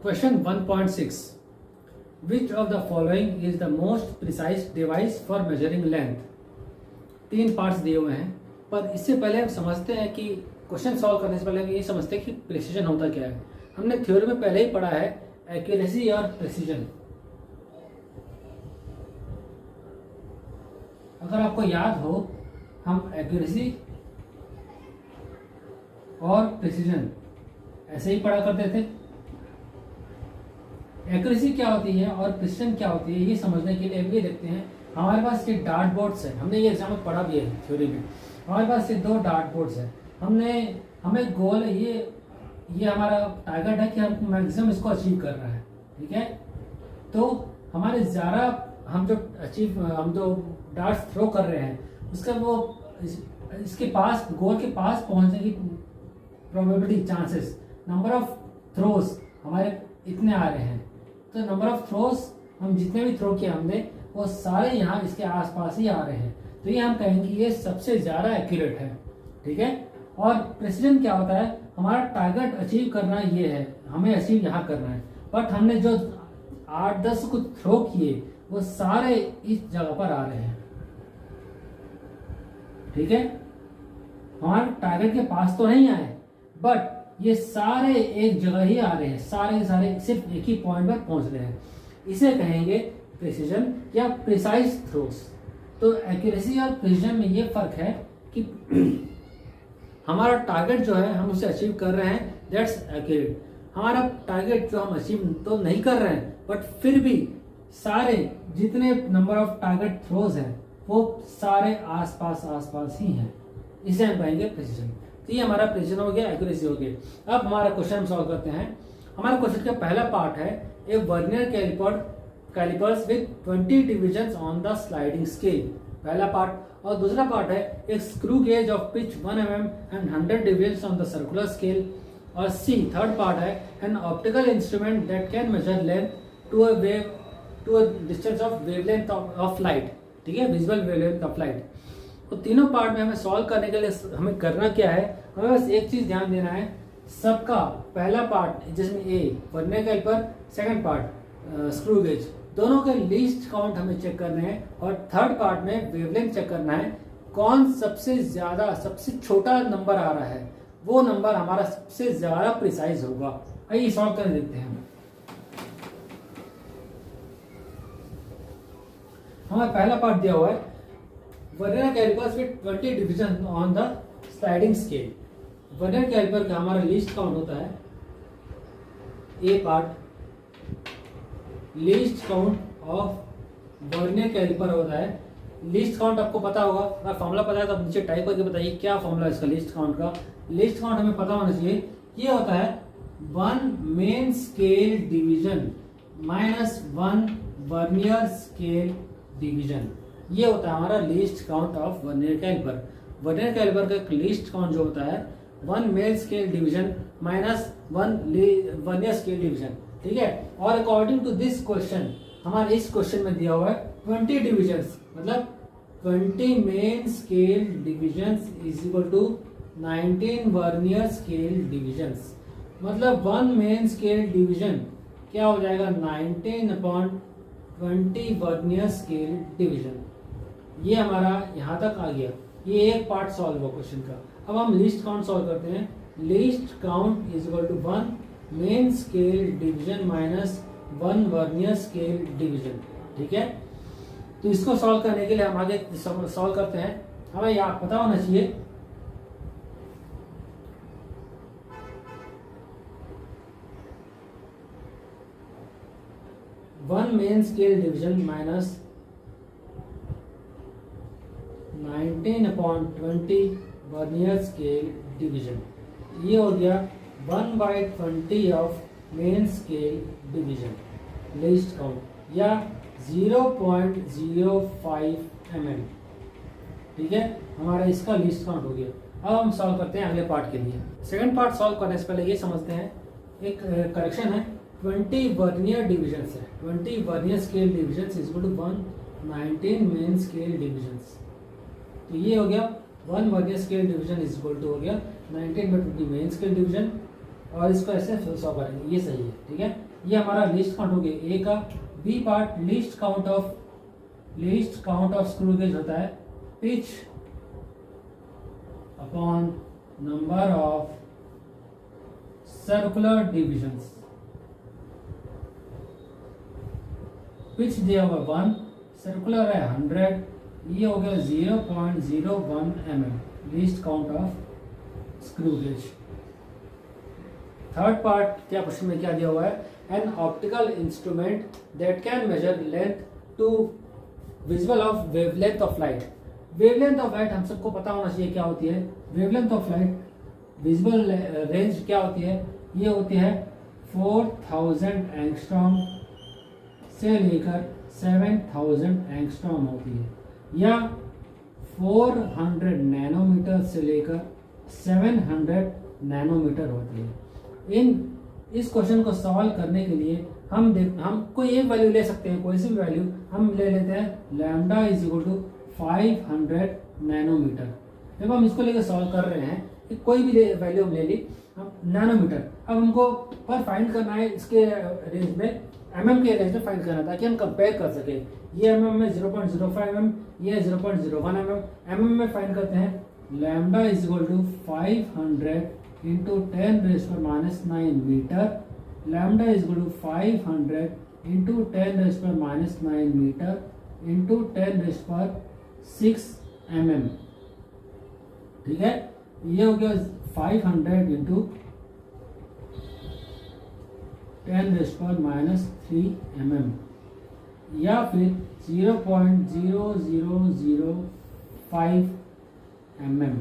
Question 1.6 which of the following is the most precise device for measuring length. 3 parts दिए हुए हैं, पर इससे पहले हम समझते हैं कि क्वेश्चन सॉल्व करने से पहले हम ये समझते हैं कि प्रिसीजन होता क्या है। हमने थ्योरी में पहले ही पढ़ा है एक्यूरेसी और प्रिसीजन। अगर आपको याद हो, हम एक्यूरेसी और प्रिसीजन ऐसे ही पढ़ा करते थे। एक्यूरेसी क्या होती है और प्रिसीजन क्या होती है, ये समझने के लिए ये देखते हैं। हमारे पास ये डार्ट बोर्ड्स है, हमने ये एग्जाम में पढ़ा भी है थ्योरी में। हमारे पास ये 2 डार्ट बोर्ड्स है। हमें गोल है, ये हमारा टारगेट है कि हम मैक्सिमम इसको अचीव कर रहा है, ठीक है। तो हमारे ज़्यादा हम जो डार्ट्स थ्रो कर रहे हैं उसका वो इसके पास, गोल के पास पहुंचने की probability, chances, number of throws हमारे इतने आ रहे हैं। तो नंबर ऑफ थ्रोज हम जितने भी थ्रो किए हमने, वो सारे यहाँ इसके आसपास ही आ रहे हैं। तो ये हम कहेंगे ये सबसे ज़्यादा एक्यूरेट है, ठीक है। और प्रेसिजन क्या होता है, हमारा टारगेट अचीव करना ये है, हमें अचीव यहाँ करना है, बट हमने जो 8-10 को थ्रो किए वो सारे इस जगह पर आ रहे हैं, ठीक है। हमारे टारगेट के पास तो नहीं आए, बट ये सारे एक जगह ही आ रहे हैं, सारे के सारे सिर्फ एक ही पॉइंट पर पहुंच रहे हैं। इसे कहेंगे प्रिसीजन या प्रिसाइज थ्रोस। तो एक्यूरेसी और प्रिसीजन में ये फर्क है कि हमारा टारगेट जो है हम उसे अचीव कर रहे हैं, दैट्स एक्यूरेट। हमारा टारगेट जो हम अचीव तो नहीं कर रहे हैं, बट फिर भी सारे जितने नंबर ऑफ टारगेट थ्रोज हैं वो सारे आसपास ही हैं। इसे हम कहेंगे प्रिसीजन। तो ये हमारा प्रिसीजन हो गया, एक्यूरेसी हो गया। अब हमारा क्वेश्चन हम सॉल्व करते हैं। हमारे क्वेश्चन का पहला पार्ट है a vernier callipers with 20 divisions on the sliding scale, पहला पार्ट। और दूसरा पार्ट है एक screw gauge of pitch 1 mm and 100 divisions on the circular scale. और सी थर्ड पार्ट है an optical instrument that can measure length to a distance of wavelength of light, ठीक है, visual wavelength of light. तो तीनों part में हमें solve करने के लिए हमें करना क्या है, हमें बस एक चीज ध्यान देना है। सबका पहला पार्ट जिसमें a vernier caliper, second part screw gauge, दोनों के लीस्ट काउंट हमें चेक करने हैं। और थर्ड पार्ट में वेवलेंथ चेक करना है, कौन सबसे ज्यादा, सबसे छोटा नंबर आ रहा है, वो नंबर हमारा सबसे ज्यादा प्रिसाइज होगा। आइए सॉल्व कर देखते हैं। हमारा पहला पार्ट दिया हुआ है vernier callipers with 20 division on the sliding scale. Vernier caliper का हमारा लीस्ट काउंट होता है, A part least count of vernier calliper होता है। लीस्ट काउंट आपको पता होगा, अगर फॉर्मूला पता है तो आप नीचे टाइप करके बताइए क्या फॉर्मूला है इसका लीस्ट काउंट का। लीस्ट काउंट हमें पता होना चाहिए, ये होता है 1 main scale division minus 1 vernier scale division. ये होता है हमारा least count of vernier caliper. Vernier caliper का लीस्ट काउंट जो होता है 1 main scale division minus 1 vernier scale division, ठीक है। और अकॉर्डिंग टू दिस क्वेश्चन, हमारे इस क्वेश्चन में दिया हुआ है 20 डिविजन्स, मतलब 20 main scale divisions is equal to 19 vernier scale divisions. मतलब 1 मेन स्केल डिवीजन क्या हो जाएगा, 19/20 वर्नियर स्केल डिवीजन। ये हमारा यहाँ तक आ गया, ये एक पार्ट सॉल्व हुआ क्वेश्चन का। अब हम लिस्ट काउंट सॉल्व करते हैं। Least count is equal to 1 main scale division minus 1 vernier scale division, ठीक है। तो इसको सॉल्व करने के लिए हम आगे सॉल्व करते हैं। हमें यहाँ पता होना चाहिए one main scale division minus 19/20 vernier scale division, ये हो गया 1/20 of main scale division least count, या 0.05 mm, ठीक है। हमारा इसका लीस्ट काउंट हो गया। अब हम सॉल्व करते हैं अगले पार्ट के लिए। सेकंड पार्ट सॉल्व करने से पहले ये समझते हैं, एक करेक्शन है, 20 वर्नियर डिविजन है, 20 vernier scale division is equal to 19 main scale divisions. तो ये हो गया 1 vernier scale division is equal to हो गया 19/20 मेन स्केल डिवीजन, और इसको ऐसे सॉल्व करेंगे, ये सही है, ठीक है। ये हमारा लीस्ट काउंट हो गया ए का। B part least count of screw gauge होता है pitch upon number of circular divisions. Pitch दिया हुआ 1, सर्कुलर है 100, ये हो गया 0.01 mm least count of screw gauge. Third part क्या क्वेश्चन में क्या दिया हुआ है, an optical instrument that can measure length to visible of wavelength of light. Wavelength of light हम सबको पता होना चाहिए क्या होती है। Wavelength of light visible range क्या होती है, ये होती है 4000 एंगस्ट्रॉम से लेकर 7000 एंगस्ट्रॉम होती है, या 400 नैनोमीटर से लेकर 700 नैनोमीटर होती है। इस क्वेश्चन को सॉल्व करने के लिए हम कोई एक वैल्यू ले सकते हैं, कोई सी भी वैल्यू हम ले लेते हैं lambda is equal to 500 nanometre. जब हम इसको लेकर सॉल्व कर रहे हैं कि कोई भी वैल्यू हम ले ली, हम नैनोमीटर, अब हमको पर फाइंड करना है इसके रेंज में, mm के रेंज में फाइंड करना है ताकि हम कंपेयर कर सकें। ये mm में 0.05 mm, ये 0.01 mm में फाइंड करते हैं। Lambda is equal to 500 into 10⁻⁹ metre. Lambda is equal to 500 into 10⁻⁹ metre into 10⁻⁶ mm, ठीक है। ये हो गया 500 इंटू 10⁻³ mm, या फिर 0.0005 mm।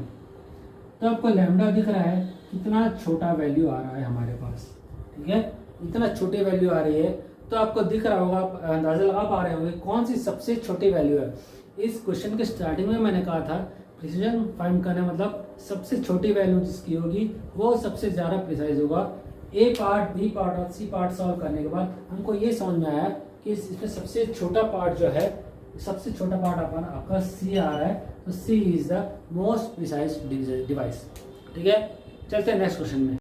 तो आपको लैम्डा दिख रहा है कितना छोटा वैल्यू आ रहा है हमारे पास, ठीक है। इतना छोटी वैल्यू आ रही है तो आपको दिख रहा होगा, आप अंदाजा लगा पा रहे होंगे कौन सी सबसे छोटी वैल्यू है। इस क्वेश्चन के स्टार्टिंग में मैंने कहा था प्रिसीजन फाइंड करना मतलब सबसे छोटी वैल्यू जिसकी होगी वो सबसे ज़्यादा प्रिसाइज होगा। ए पार्ट, बी पार्ट और सी पार्ट सॉल्व करने के बाद हमको ये समझ में आया कि इसमें सबसे छोटा पार्ट जो है, सबसे छोटा पार्ट आपका सी आ रहा है, तो C is the most precise device, ठीक है। चलते हैं नेक्स्ट क्वेश्चन में।